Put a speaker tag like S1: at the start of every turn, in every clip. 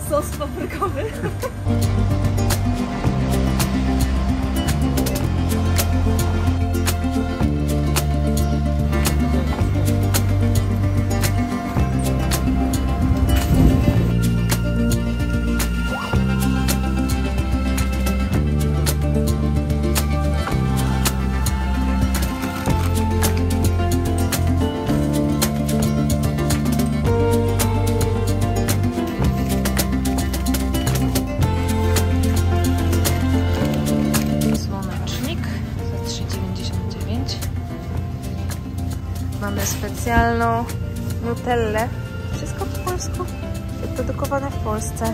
S1: Sos paprykowy. Mamy specjalną nutellę. Wszystko po polsku. Produkowane w Polsce.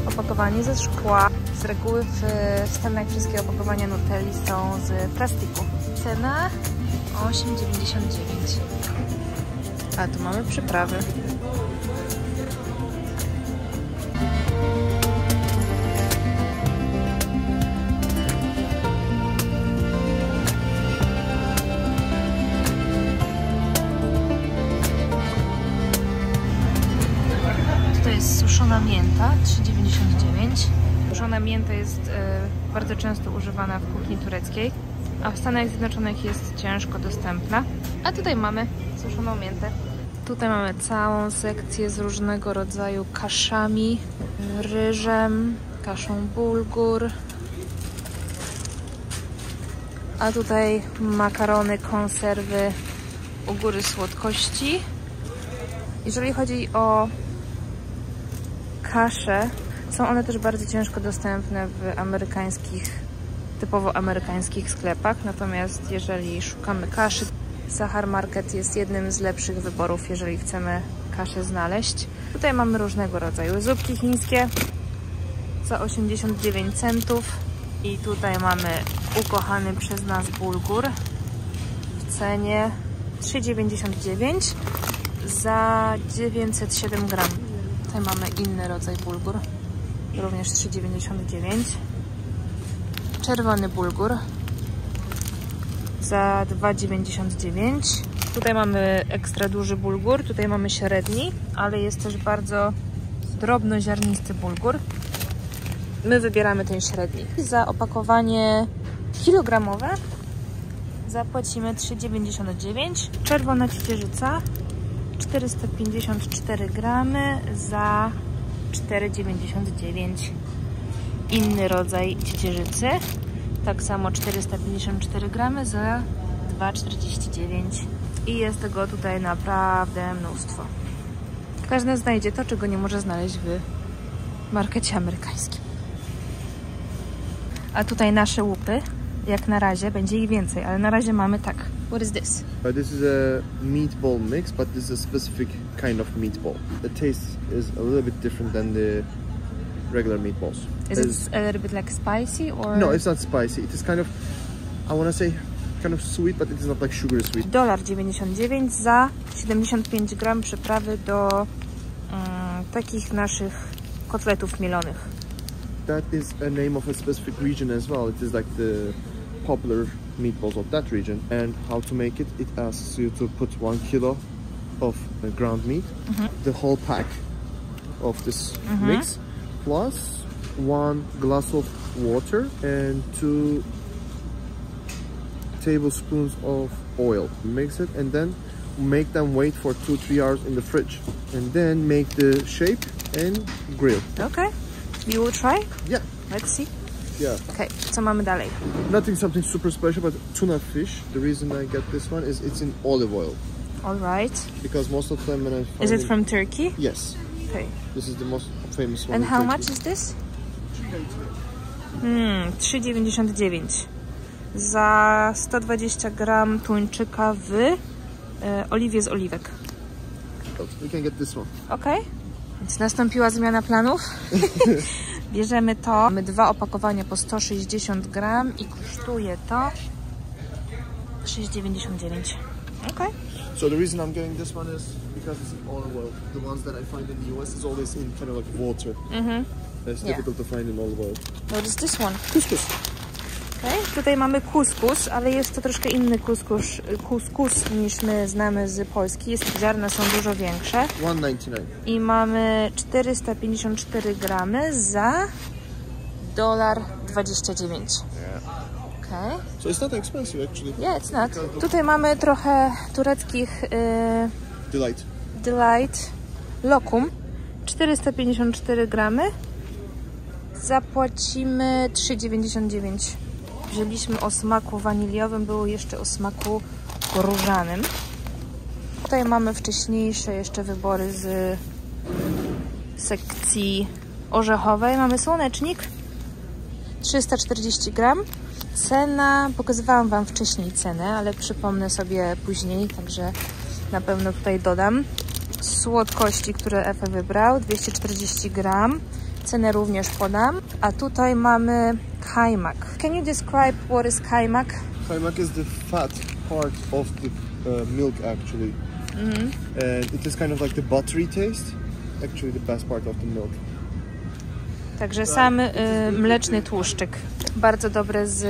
S1: Opakowanie ze szkła. Z reguły w Stanach wszystkie opakowania nutelli są z plastiku. Cena 8,99. A tu mamy przyprawy. Suszona mięta 3,99. Suszona mięta jest bardzo często używana w kuchni tureckiej, a w Stanach Zjednoczonych jest ciężko dostępna. A tutaj mamy suszoną miętę. Tutaj mamy całą sekcję z różnego rodzaju kaszami, ryżem, kaszą bulgur. A tutaj makarony, konserwy u góry słodkości. Jeżeli chodzi o kasze, są one też bardzo ciężko dostępne w typowo amerykańskich sklepach. Natomiast jeżeli szukamy kaszy, Sahar Market jest jednym z lepszych wyborów, jeżeli chcemy kaszę znaleźć. Tutaj mamy różnego rodzaju zupki chińskie za 89 centów. I tutaj mamy ukochany przez nas bulgur w cenie 3,99 za 907 gram. Tutaj mamy inny rodzaj bulgur, również 3,99. Czerwony bulgur za 2,99. Tutaj mamy ekstra duży bulgur, tutaj mamy średni, ale jest też bardzo drobnoziarnisty bulgur. My wybieramy ten średni. Za opakowanie kilogramowe zapłacimy 3,99. Czerwona ciecierzyca 454 gramy za 4,99. Inny rodzaj ciecierzycy, tak samo 454 gramy za 2,49. I jest tego tutaj naprawdę mnóstwo. Każdy znajdzie to, czego nie może znaleźć w markecie amerykańskim. A tutaj nasze łupy, jak na razie, będzie ich więcej, ale na razie mamy tak. What is this?
S2: This is a meatball mix, but this is a specific kind of meatball. The taste is a little bit different than the regular meatballs.
S1: Is it a little bit like spicy or?
S2: No, it's not spicy. It is kind of, I want to say, kind of sweet, but it is not like sugar sweet.
S1: $1,99 za 75 gram przyprawy do takich naszych kotletów mielonych.
S2: That is a name of a specific region as well. It is like the popular meatballs of that region. And how to make it? It asks you to put 1 kilo of ground meat, the whole pack of this mix, plus 1 glass of water and 2 tablespoons of oil. Mix it and then make them wait for 2-3 hours in the fridge. And then make the shape and grill.
S1: Okay. You will try?
S2: Yeah.
S1: Let's see.
S2: Yeah.
S1: Okay, co mamy dalej?
S2: Something super special, but tuna fish. The reason I get this one is it's in olive oil.
S1: All right.
S2: Because most of the time when I find
S1: Is it from Turkey?
S2: Yes.
S1: Okay.
S2: This is the most famous one.
S1: And how much is this? 3,99 za 120 gram tuńczyka w oliwie z oliwek.
S2: We can get this one.
S1: Okay. Więc nastąpiła zmiana planów. Bierzemy to. Mamy 2 opakowania po 160 gram i kosztuje to 6,99. Okay.
S2: So the reason I'm getting this one is because it's in olive oil. The ones that I find in the US is always in kind of like water. It's difficult to find in olive oil.
S1: What is this one?
S2: Couscous.
S1: Okay. Tutaj mamy kuskus, ale jest to troszkę inny kuskus niż my znamy z Polski. Ziarna są dużo większe.
S2: $1.99.
S1: I mamy 454 gramy za $1.29. Okay.
S2: So it's not expensive actually.
S1: Yeah, it's not. Tutaj mamy trochę tureckich Delight Lokum. 454 gramy. Zapłacimy $3,99. Wzięliśmy o smaku waniliowym, było jeszcze o smaku różanym. Tutaj mamy wcześniejsze jeszcze wybory z sekcji orzechowej. Mamy słonecznik 340 gram. Cena, pokazywałam Wam wcześniej cenę, ale przypomnę sobie później, także na pewno tutaj dodam. Słodkości, które Efe wybrał, 240 gram. Cenę również podam. A tutaj mamy kajmak. Can you describe what is kajmak?
S2: Kajmak is the fat part of the milk actually. And it is kind of like the buttery taste. Actually the best part of the milk.
S1: Także sam mleczny tłuszczyk. Bardzo dobry z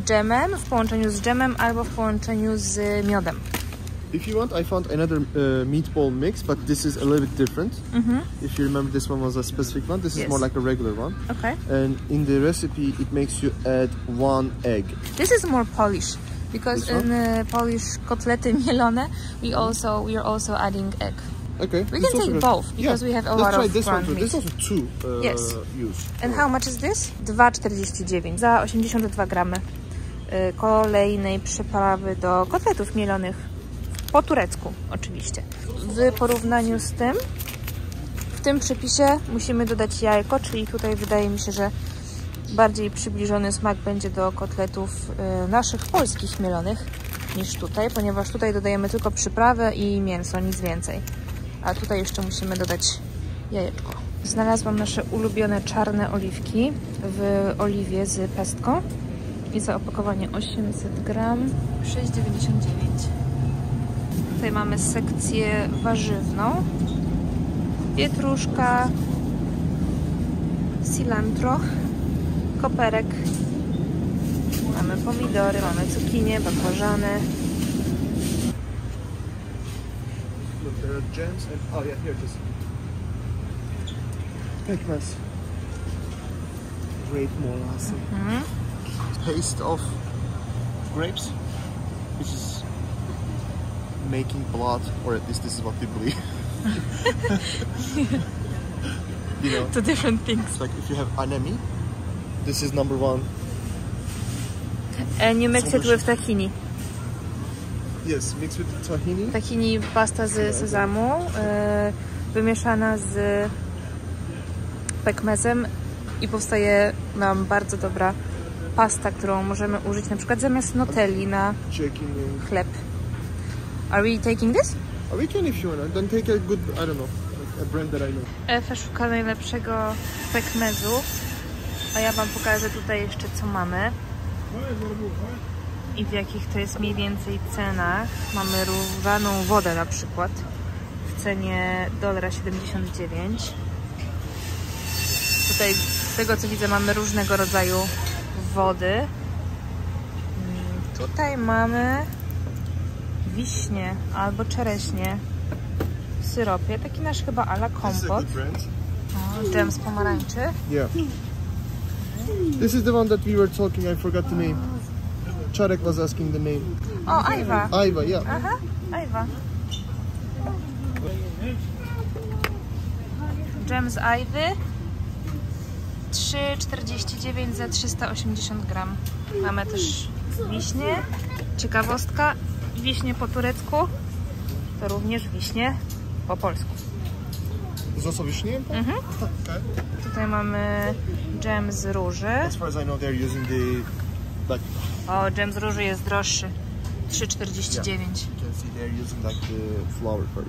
S1: dżemem, w połączeniu z dżemem albo w połączeniu z miodem.
S2: If you want, I found another meatball mix, but this is a little bit different. If you remember, this one was a specific one. This is more like a regular one.
S1: Okay.
S2: And in the recipe, it makes you add 1 egg.
S1: This is more Polish, because in Polish kotlety mielone, we are also adding egg.
S2: Okay.
S1: We can take both because we have a lot of
S2: this one
S1: ground
S2: too.
S1: meat.
S2: There's also two used.
S1: And how much is this? 2,49 za 82 gramy kolejnej przyprawy do kotletów mielonych. Po turecku oczywiście. W porównaniu z tym, w tym przepisie musimy dodać jajko, czyli tutaj wydaje mi się, że bardziej przybliżony smak będzie do kotletów naszych polskich mielonych niż tutaj, ponieważ tutaj dodajemy tylko przyprawę i mięso, nic więcej. A tutaj jeszcze musimy dodać jajeczko. Znalazłam nasze ulubione czarne oliwki w oliwie z pestką i za opakowanie 800 gram 6,99. Tutaj mamy sekcję warzywną. Pietruszka, cilantro, koperek. Mamy pomidory, mamy cukinie, bakłażany.
S2: Look, there are gems and oh yeah, here it is. Pekmez. Grape molasses. Paste of grapes, which is making blood, or at least this is what they believe. You know,
S1: Two different things.
S2: it's like if you have anemia, this is number one.
S1: And you mix it with tahini.
S2: Yes, mixed with tahini.
S1: Tahini, pasta z sezamu, wymieszana z pekmezem i powstaje nam bardzo dobra pasta, którą możemy użyć na przykład zamiast nutelli na chleb. Are we taking this?
S2: We can if you want. Then take a good, I don't know, like a brand that I know.
S1: Efe szuka najlepszego pekmezu, a ja Wam pokażę tutaj jeszcze co mamy i w jakich to jest mniej więcej cenach. Mamy różaną wodę na przykład w cenie $1.79. Tutaj z tego co widzę mamy różnego rodzaju wody. Tutaj mamy wiśnie albo czereśnie w syropie. Taki nasz chyba a la kompot. Dżem z pomarańczy.
S2: Yeah. This is the one that we were talking, I forgot the name. Czarek was asking the name.
S1: O, ajwa.
S2: Ajwa, yeah.
S1: Aha, ajwa. Dżem z ajwy. 3,49 za 380 gram. Mamy też wiśnie. Ciekawostka. Wiśnie po turecku to również wiśnie po polsku.
S2: Is also wiśnie? Okay.
S1: Tutaj mamy dżem z róży.
S2: As far as I know, they're using the
S1: O, dżem z róży jest droższy. 3,49.
S2: You can see they're using like the flour for it.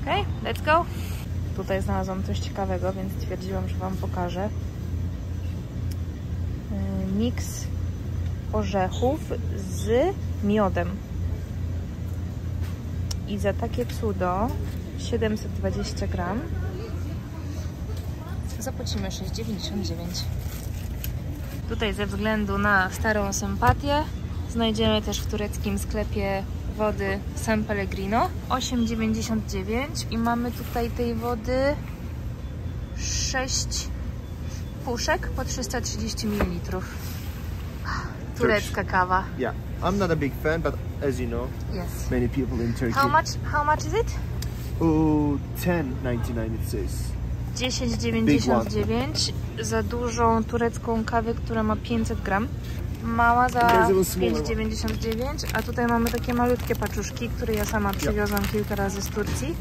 S1: Okay, let's go. Tutaj znalazłam coś ciekawego, więc stwierdziłam, że Wam pokażę. Miks orzechów z miodem. I za takie cudo 720 gram zapłacimy 6,99. Tutaj ze względu na starą sympatię znajdziemy też w tureckim sklepie wody San Pellegrino 8,99 i mamy tutaj tej wody 6 puszek po 330 ml. Turecka kawa.
S2: Yeah, I'm not a big fan, but as you know,
S1: Yes.
S2: many people in Turkey.
S1: How much is it?
S2: Oh, 10.99 it says.
S1: 10,99 za dużą turecką kawę, która ma 500 gram. Mała za 5,99, a tutaj mamy takie malutkie paczuszki, które ja sama przywiozłam kilka razy z Turcji.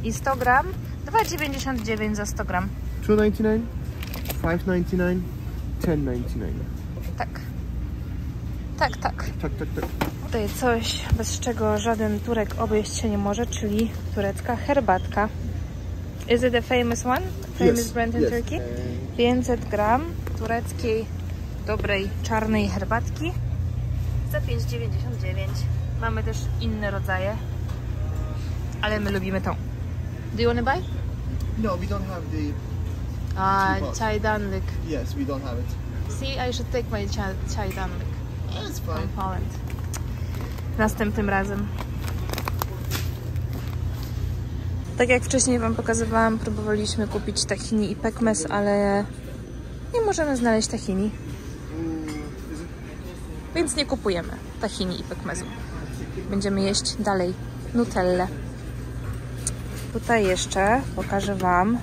S1: I 100 gram, 2,99 za 100 gram.
S2: 2.99, 5.99, 10.99.
S1: Tak. Tak, tak.
S2: Tak.
S1: Tutaj coś, bez czego żaden Turek obejść się nie może, czyli turecka herbatka. Is it a famous one? Famous brand in Turkey? 500 gram tureckiej, dobrej, czarnej herbatki za 5,99. Mamy też inne rodzaje, ale my lubimy tą. Do you want to buy?
S2: No, we don't have the...
S1: Çaydanlık.
S2: Yes, we don't have it.
S1: See, I should take my çaydanlık
S2: It's
S1: from
S2: fine.
S1: Poland. Następnym razem. Tak jak wcześniej Wam pokazywałam, próbowaliśmy kupić tahini i pekmez, ale nie możemy znaleźć tahini. Więc nie kupujemy tahini i pekmezu. Będziemy jeść dalej nutellę. Tutaj jeszcze pokażę Wam,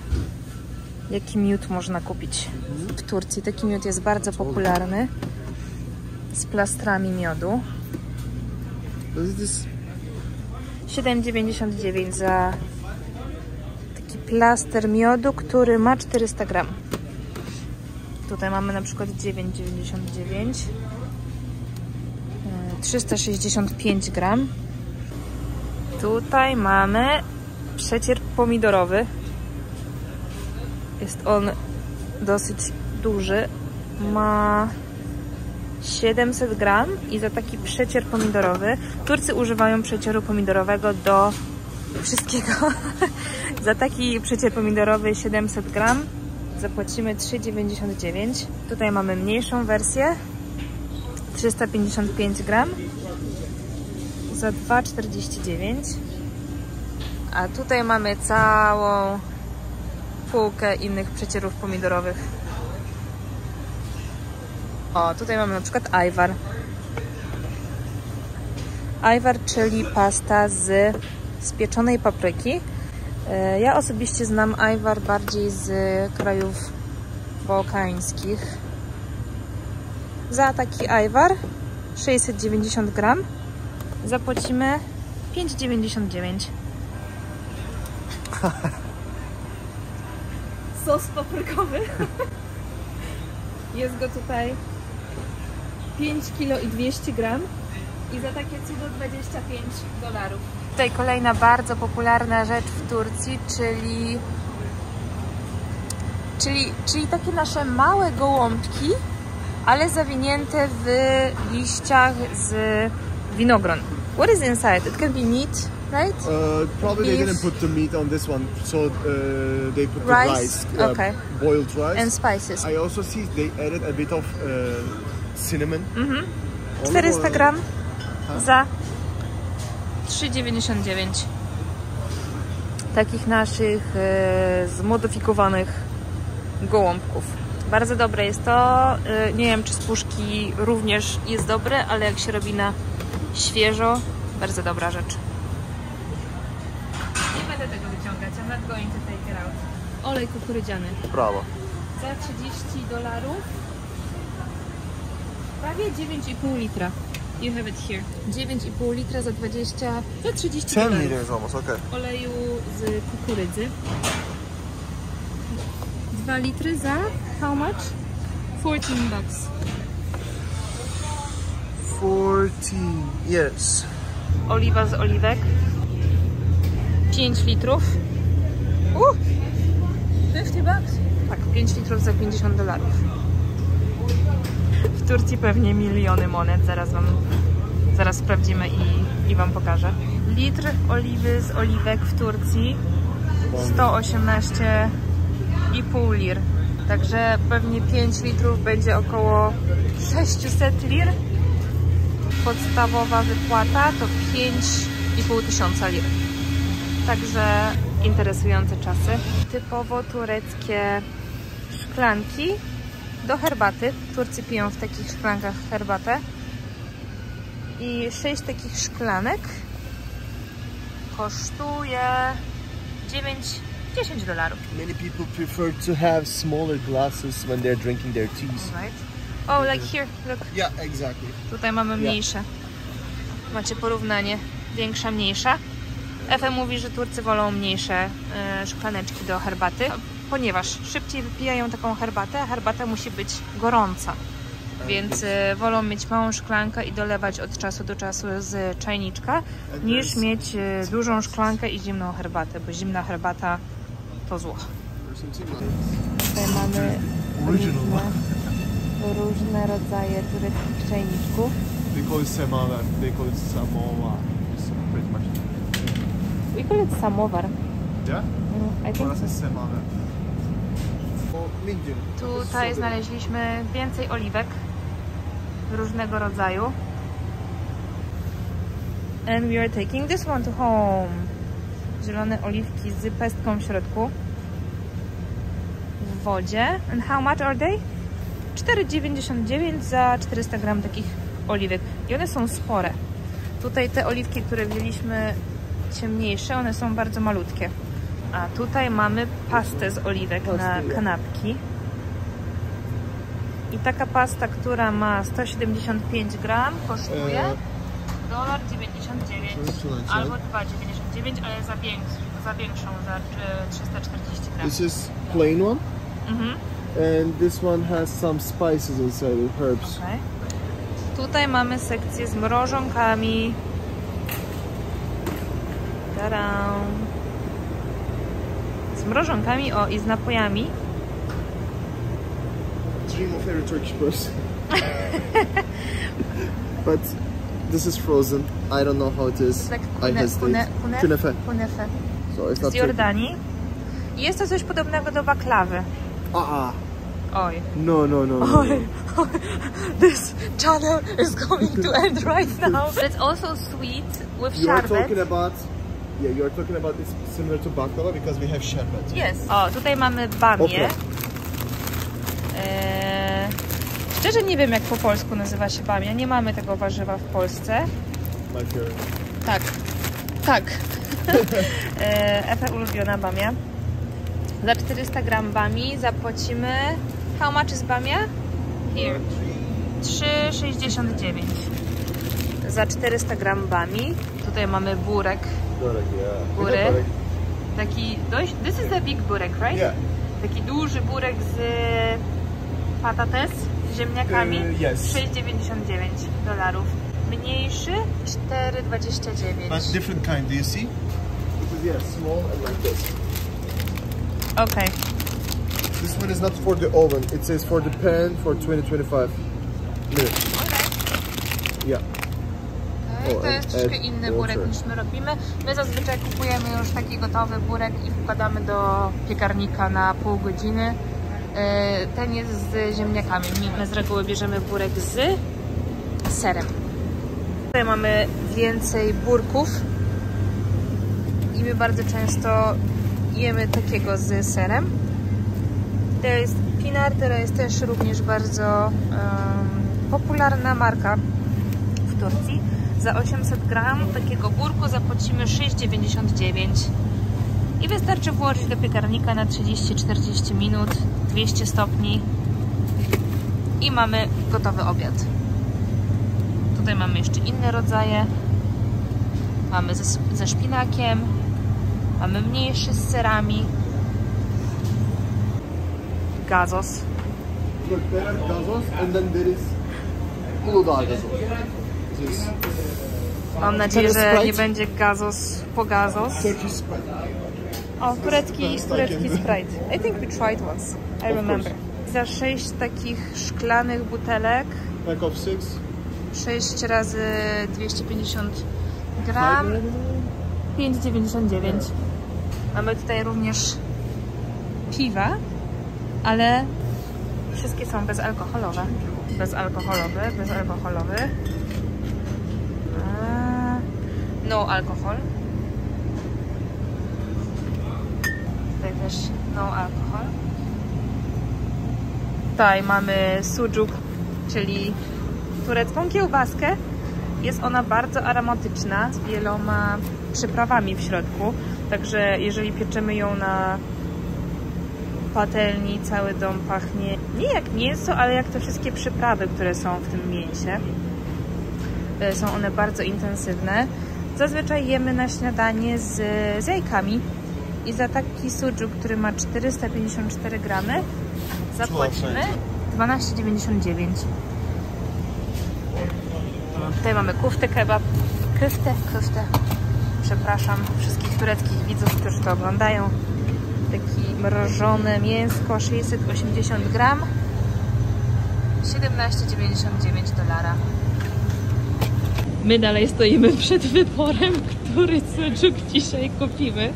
S1: jaki miód można kupić w Turcji. Taki miód jest bardzo popularny, z plastrami miodu. 7,99 za taki plaster miodu, który ma 400 gram. Tutaj mamy na przykład 9,99, 365 gram. Tutaj mamy przecier pomidorowy. Jest on dosyć duży. Ma 700 gram i za taki przecier pomidorowy, Turcy używają przecieru pomidorowego do wszystkiego. Za taki przecier pomidorowy 700 gram zapłacimy 3,99. Tutaj mamy mniejszą wersję, 355 gram za 2,49. A tutaj mamy całą półkę innych przecierów pomidorowych. O, tutaj mamy na przykład ajwar. Ajwar, czyli pasta z pieczonej papryki. Ja osobiście znam ajwar bardziej z krajów bałkańskich. Za taki ajwar 690 gram zapłacimy 5,99. Sos paprykowy. Jest go tutaj 5 kg i 200 gram i za takie cudo $25. Tutaj kolejna bardzo popularna rzecz w Turcji, czyli takie nasze małe gołąbki, ale zawinięte w liściach z winogron. What is inside? It can be meat, right?
S2: Probably they didn't put the meat on this one, so they put the rice,
S1: okay.
S2: boiled rice.
S1: And spices.
S2: I also see they added a bit of cinnamon.
S1: 400 gram za 3,99. Takich naszych zmodyfikowanych gołąbków. Bardzo dobre jest to. Nie wiem, czy z puszki również jest dobre, ale jak się robi na świeżo, bardzo dobra rzecz. Nie będę tego wyciągać. I'm not going to take it out. Olej kukurydziany.
S2: Brawo.
S1: Za $30. Prawie 9,5 litra. You have it here. 9,5 litra za 30
S2: 10
S1: $.
S2: liters almost, okay.
S1: Oleju z kukurydzy. 2 litry za how much? $14.
S2: 14, yes.
S1: Oliwa z oliwek. 5 litrów. 50 bucks? Tak, 5 litrów za $50. W Turcji pewnie miliony monet. Zaraz sprawdzimy i Wam pokażę. Litr oliwy z oliwek w Turcji 118 5,5 lir. Także pewnie 5 litrów będzie około 600 lir. Podstawowa wypłata to 5,5 tysiąca lir. Także interesujące czasy. Typowo tureckie szklanki do herbaty. Turcy piją w takich szklankach herbatę. I 6 takich szklanek kosztuje $10.
S2: Many people prefer to have smaller glasses when they're drinking their teas.
S1: Right. Oh, like here, look.
S2: Yeah, exactly.
S1: Tutaj mamy mniejsze. Macie porównanie. Większa, mniejsza. Efe mówi, że Turcy wolą mniejsze szklaneczki do herbaty, ponieważ szybciej wypijają taką herbatę, a herbata musi być gorąca. Więc wolą mieć małą szklankę i dolewać od czasu do czasu z czajniczka, niż mieć dużą szklankę i zimną herbatę, bo zimna herbata to zło. Tutaj mamy różne rodzaje tureckich czajniczków.
S2: They call it semaver, they call it samovar. It's pretty much.
S1: We call it samowar.
S2: Yeah?
S1: I think so.
S2: Semaver.
S1: Tutaj znaleźliśmy więcej oliwek różnego rodzaju. And we are taking this one to home. Zielone oliwki z pestką w środku. W wodzie. And how much are they? 4,99 za 400 gram takich oliwek. I one są spore. Tutaj te oliwki, które wzięliśmy ciemniejsze, one są bardzo malutkie. A tutaj mamy pastę z oliwek na kanapki. I taka pasta, która ma 175 gram, kosztuje $1,99 albo $2,99, ale za większą, za 340 gram.
S2: This is plain one. And this one has some spices inside it, herbs.
S1: Okay. Tutaj mamy sekcję z mrożonkami. Ta-da! Z mrożonkami i z napojami.
S2: Dream of every Turkish person. But this is frozen. I don't know how it is.
S1: Tak,
S2: I hesitate. Kunefe.
S1: Kunefe.
S2: So it's not
S1: Z Jordanii. I jest to coś podobnego do baklawy. Oj.
S2: No.
S1: Oj. This channel is going to end right now. It's also sweet with
S2: You are
S1: sherbet.
S2: talking about... Yeah, you are talking about it's similar to baklava because we have sherbet.
S1: Yes. O, tutaj mamy bamię.
S2: Okay.
S1: Szczerze nie wiem, jak po polsku nazywa się bamia. Nie mamy tego warzywa w Polsce.
S2: My favorite.
S1: Tak. Efe ulubiona bamia. Za 400 gram bami zapłacimy... How much is bamia? Here. 3,69 za 400 gram bami. Tutaj mamy burek. Burek. Taki dość... This is a big burek, right?
S2: Yeah.
S1: Taki duży burek z patates, z ziemniakami.
S2: Yes.
S1: $6,99. Mniejszy 4,29.
S2: But different kind, do you see? Because yeah, small and like this.
S1: Okay.
S2: This one is not for the oven. It says for the pan for 20-25 minutes.
S1: Okay.
S2: Yeah.
S1: To jest troszkę inny burek niż my robimy. My zazwyczaj kupujemy już taki gotowy burek i wkładamy do piekarnika na pół godziny. Ten jest z ziemniakami. My z reguły bierzemy burek z serem. Tutaj mamy więcej burków i my bardzo często jemy takiego z serem. To jest Pinar, która jest też również bardzo popularna marka w Turcji. Za 800 gram takiego burku zapłacimy $6,99 i wystarczy włożyć do piekarnika na 30-40 minut, 200 stopni i mamy gotowy obiad. Tutaj mamy jeszcze inne rodzaje. Mamy ze szpinakiem, mamy mniejszy z serami. Gazos.
S2: Look, there are gazos and then there is Uludağ gazos.
S1: Mam nadzieję, że nie będzie gazos po gazos.
S2: Turkish Sprite.
S1: O, turecki Sprite. I think we tried once. I remember. Za 6 takich szklanych butelek.
S2: Pack of 6.
S1: 6 razy 250 gram. 5,99. Mamy tutaj również piwa. ale wszystkie są bezalkoholowe. Bezalkoholowy. No alkohol. Tutaj też no alkohol. Tutaj mamy sujuk, czyli turecką kiełbaskę. Jest ona bardzo aromatyczna, z wieloma przyprawami w środku. Także jeżeli pieczemy ją na patelni, cały dom pachnie nie jak mięso, ale jak te wszystkie przyprawy, które są w tym mięsie. Są one bardzo intensywne. Zazwyczaj jemy na śniadanie z jajkami. I za taki sujuk, który ma 454 gramy, zapłacimy 12,99. Tutaj mamy kuftę kebab. Kuftę. Przepraszam wszystkich tureckich widzów, którzy to oglądają. Takie mrożone mięsko, 680 gram, 17,99 $. My dalej stoimy przed wyborem, który sujuk dzisiaj kupimy.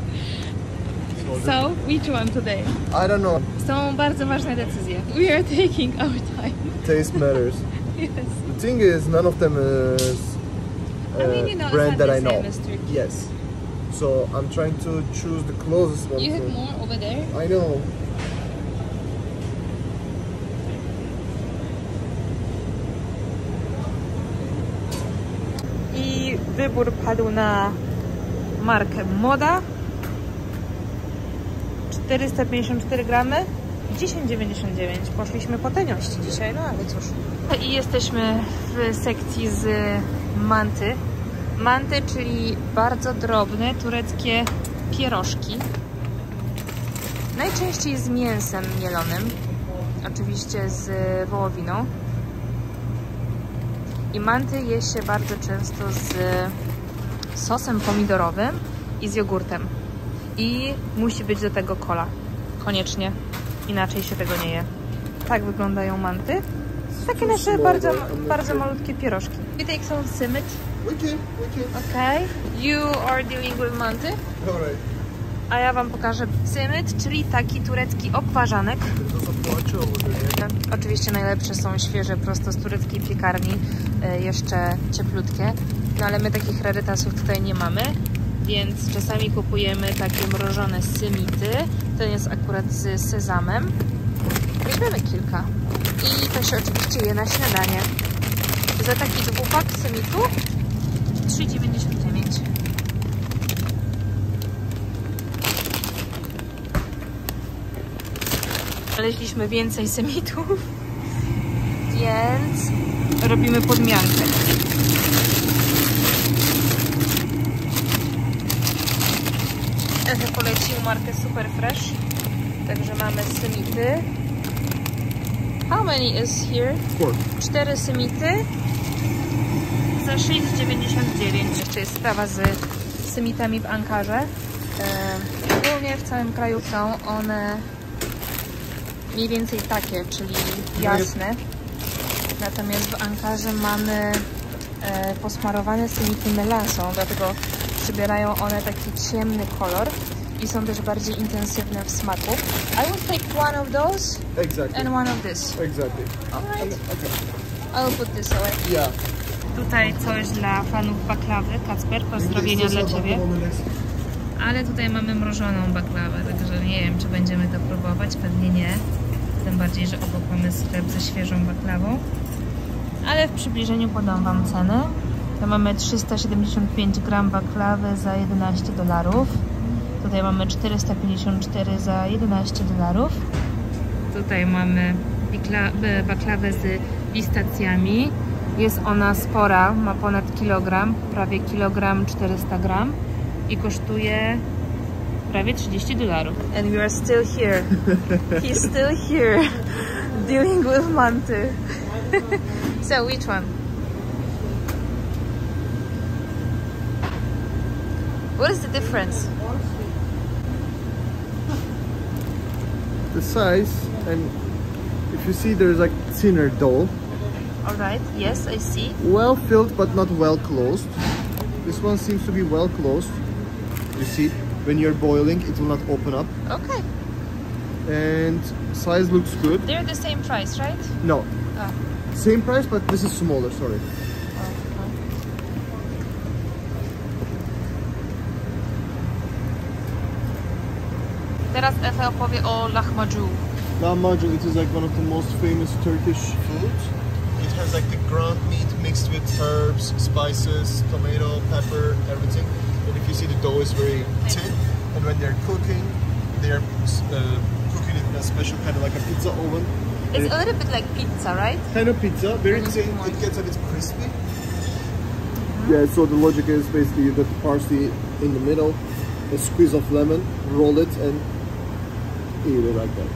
S1: So, which one today?
S2: I don't know.
S1: Są bardzo ważne decyzje. We are taking our time.
S2: Taste matters.
S1: Yes.
S2: The thing is, none of them is
S1: I mean, you know,
S2: brand
S1: it's not
S2: that I
S1: the
S2: know.
S1: same as Turkey.
S2: Yes. So I'm trying to choose the closest one.
S1: You have
S2: to...
S1: more over there?
S2: I know.
S1: I wybór padł na markę Moda. 454 gramy, 10,99. Poszliśmy po taniości dzisiaj, no ale cóż. I jesteśmy w sekcji z manty. Manty, czyli bardzo drobne tureckie pierożki. Najczęściej z mięsem mielonym. Oczywiście z wołowiną. I manty je się bardzo często z sosem pomidorowym i z jogurtem. I musi być do tego cola. Koniecznie. Inaczej się tego nie je. Tak wyglądają manty. Takie nasze bardzo malutkie pierożki. We take some simit.
S2: We can.
S1: Okay. You are dealing with manty.
S2: Alright.
S1: A ja wam pokażę simit, czyli taki turecki obwarzanek. Oczywiście najlepsze są świeże, prosto z tureckiej piekarni. Jeszcze cieplutkie. No ale my takich rarytasów tutaj nie mamy. Więc czasami kupujemy takie mrożone symity. Ten jest akurat z sezamem. Weźmiemy kilka. I to się oczywiście je na śniadanie. Za taki dwupak symitu 3,99. Znaleźliśmy więcej symitów, więc robimy podmiankę. Efe polecił markę Super Fresh, także mamy symity. How many is here? 4 symity za 6,99. Jeszcze jest sprawa z symitami w Ankarze. Ogólnie w całym kraju są one mniej więcej takie, czyli jasne. Natomiast w Ankarze mamy posmarowane symity melasą, dlatego przybierają one taki ciemny kolor i są też bardziej intensywne w smaku. I will take one of those and one of this.
S2: Exactly.
S1: Alright.
S2: Okay.
S1: I'll put this away.
S2: Yeah.
S1: Tutaj coś dla fanów baklawy. Kacper, pozdrowienia dla Ciebie. Ale tutaj mamy mrożoną baklawę, także nie wiem, czy będziemy to próbować. Pewnie nie. Tym bardziej, że obok mamy sklep ze świeżą baklawą. Ale w przybliżeniu podam Wam cenę. To mamy 375 gram baklawy za $11. Tutaj mamy 454 za $11. Tutaj mamy baklawę z pistacjami. Jest ona spora, ma ponad kilogram, prawie kilogram 400 gram i kosztuje prawie $30. And we are still here. He's still here dealing with manty. So which one? What is the difference?
S2: The size, and if you see, there's like thinner dough.
S1: Alright, yes, I see.
S2: Well filled, but not well closed. This one seems to be well closed. You see, when you're boiling, it will not open up.
S1: Okay.
S2: and size looks good.
S1: They're the same price, right?
S2: No,
S1: Ah.
S2: same price, but this is smaller. Sorry.
S1: Teraz Efe opowie o lahmacun.
S2: Lahmacun, it is like one of the most famous Turkish foods. It has like the ground meat mixed with herbs, spices, tomato, pepper, everything. And if you see, the dough is very thin. And when they're cooking, they're cooking it in a special kind of like a pizza oven.
S1: It's a little bit like pizza, right?
S2: Kind of pizza, very thin. It gets a bit crispy. Yeah, so the logic is basically you got the parsley in the middle, a squeeze of lemon, roll it and eat it like that.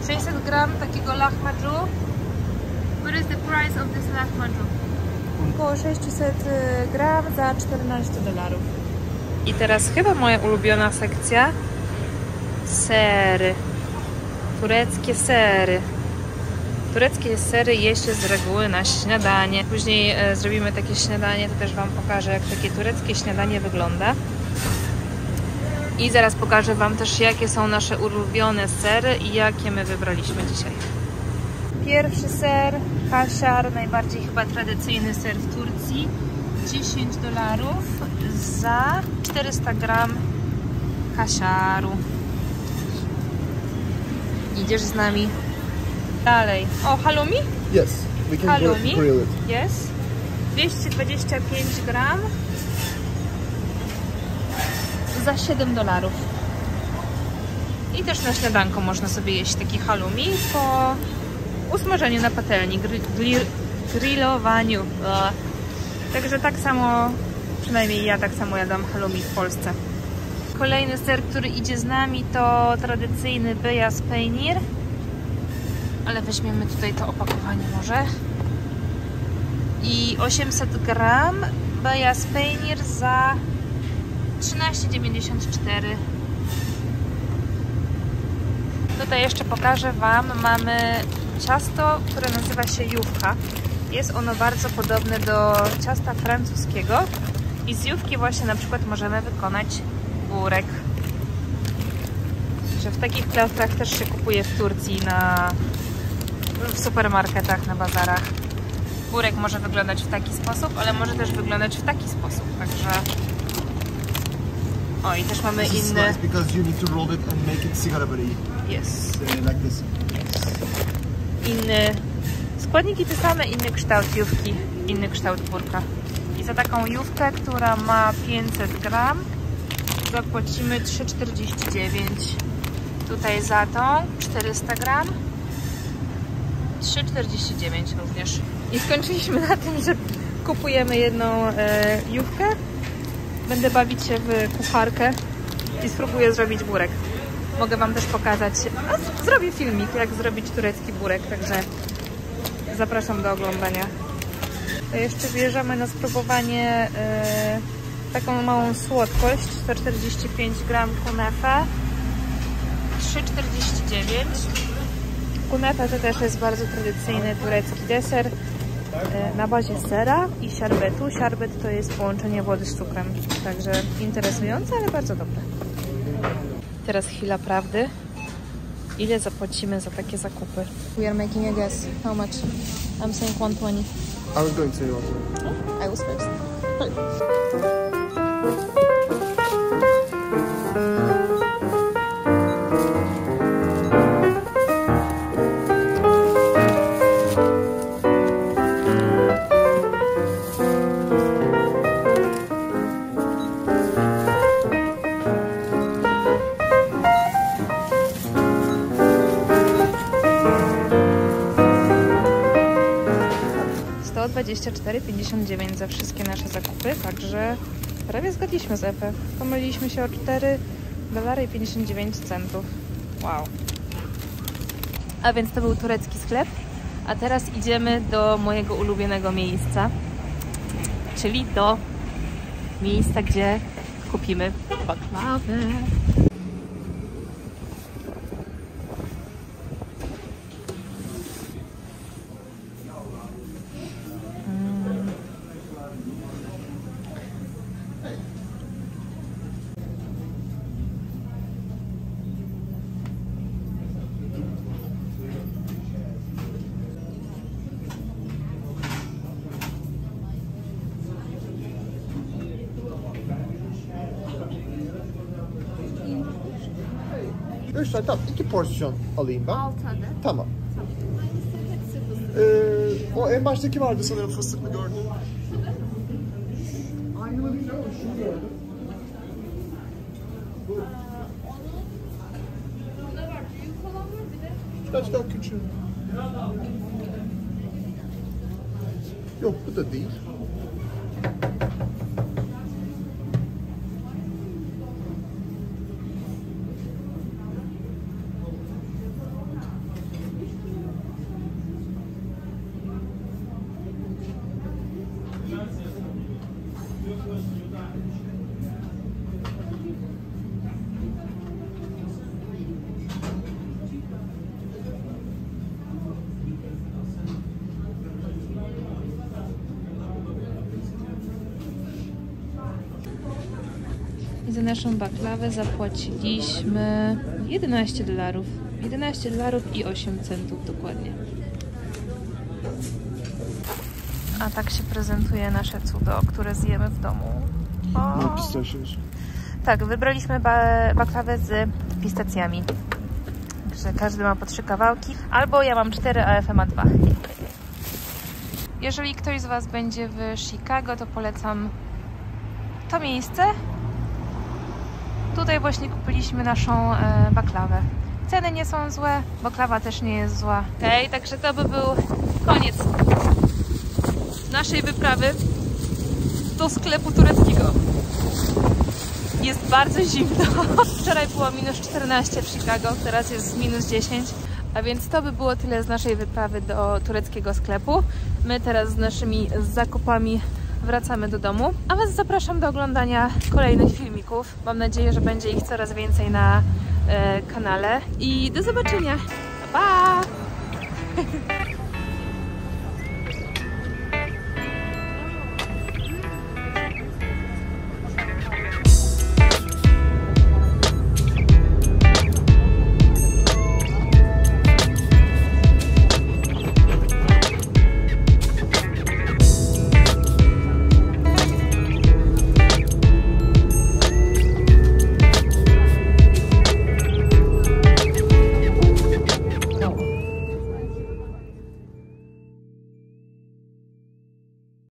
S1: 600 gram takiego lahmacun. What is the price of this lahmacun? Około 600 gram za $14. I teraz chyba moja ulubiona sekcja. Sery. Tureckie sery. Tureckie sery je się z reguły na śniadanie. Później zrobimy takie śniadanie, to też Wam pokażę, jak takie tureckie śniadanie wygląda. I zaraz pokażę Wam też, jakie są nasze ulubione sery i jakie my wybraliśmy dzisiaj. Pierwszy ser, kasiar, najbardziej chyba tradycyjny ser w Turcji. $10 za 400 gram kasiaru. Idziesz z nami dalej. O, halloumi?
S2: Yes, we can
S1: Halloumi,
S2: grill it.
S1: yes. 225 gram za $7. I też na śniadanko można sobie jeść taki halloumi po usmażeniu na patelni, grillowaniu. Także tak samo, przynajmniej ja tak samo jadam halloumi w Polsce. Kolejny ser, który idzie z nami, to tradycyjny beyaz peynir. Ale weźmiemy tutaj to opakowanie może. I 800 gram beyaz peynir za $13,94. Tutaj jeszcze pokażę Wam, mamy ciasto, które nazywa się jufka. Jest ono bardzo podobne do ciasta francuskiego i z jufki właśnie na przykład możemy wykonać burek. Że w takich plastrach też się kupuje w Turcji, w supermarketach, na bazarach. Burek może wyglądać w taki sposób, ale może też wyglądać w taki sposób, także... O, i też mamy inny...
S2: Nice because you need to roll it and make it sigarabari.
S1: Yes.
S2: Like this.
S1: Yes. Inny... Składniki te same, inny kształt jówki, inny kształt burka. I za taką jówkę, która ma 500 gram, zapłacimy $3,49. Tutaj za tą 400 gram $3,49 również. I skończyliśmy na tym, że kupujemy jedną jówkę. Będę bawić się w kucharkę i spróbuję zrobić burek. Mogę Wam też pokazać, zrobię filmik, jak zrobić turecki burek, także zapraszam do oglądania. To jeszcze bierzemy na spróbowanie taką małą słodkość, 145 gram kunefę, $3,49. Kunefa to też jest bardzo tradycyjny turecki deser na bazie sera i siarbetu. Siarbet to jest połączenie wody z cukrem, także interesujące, ale bardzo dobre. Teraz chwila prawdy. Ile zapłacimy za takie zakupy? We are making a guess. How much? I'm saying 120.
S2: I was going to say 120.
S1: I was first. $124,59 za wszystkie nasze zakupy, także prawie zgadliśmy z Efe. Pomyliliśmy się o $4,59. Wow. A więc to był turecki sklep, a teraz idziemy do mojego ulubionego miejsca, czyli do miejsca, gdzie kupimy baklawę.
S2: Büşra tamam 2 porsiyon alayım ben.
S3: 6 adet.
S2: Tamam.
S3: Hangisi hepsi fıstık?
S2: O en baştaki vardı sanırım fıstıklı gördüm. Aynı mı bilmiyorum ama şunu gördüm.
S3: Burada var. Büyük olan var bir de.
S2: Biraz daha küçük. Yok bu da değil.
S1: I za naszą baklawę zapłaciliśmy $11. 11 dolarów i 8 centów dokładnie. A tak się prezentuje nasze cudo, które zjemy w domu.
S2: No pistachio.
S1: Tak, wybraliśmy baklawę z pistacjami. Także każdy ma po 3 kawałki. Albo ja mam 4, a Efe ma 2. Jeżeli ktoś z Was będzie w Chicago, to polecam to miejsce. Tutaj właśnie kupiliśmy naszą baklawę. Ceny nie są złe, baklawa też nie jest zła. Okej, także to by był koniec naszej wyprawy do sklepu tureckiego. Jest bardzo zimno. Wczoraj było minus 14 w Chicago, teraz jest minus 10. A więc to by było tyle z naszej wyprawy do tureckiego sklepu. My teraz z naszymi zakupami wracamy do domu. A Was zapraszam do oglądania kolejnych filmików. Mam nadzieję, że będzie ich coraz więcej na kanale. I do zobaczenia. Pa! Pa!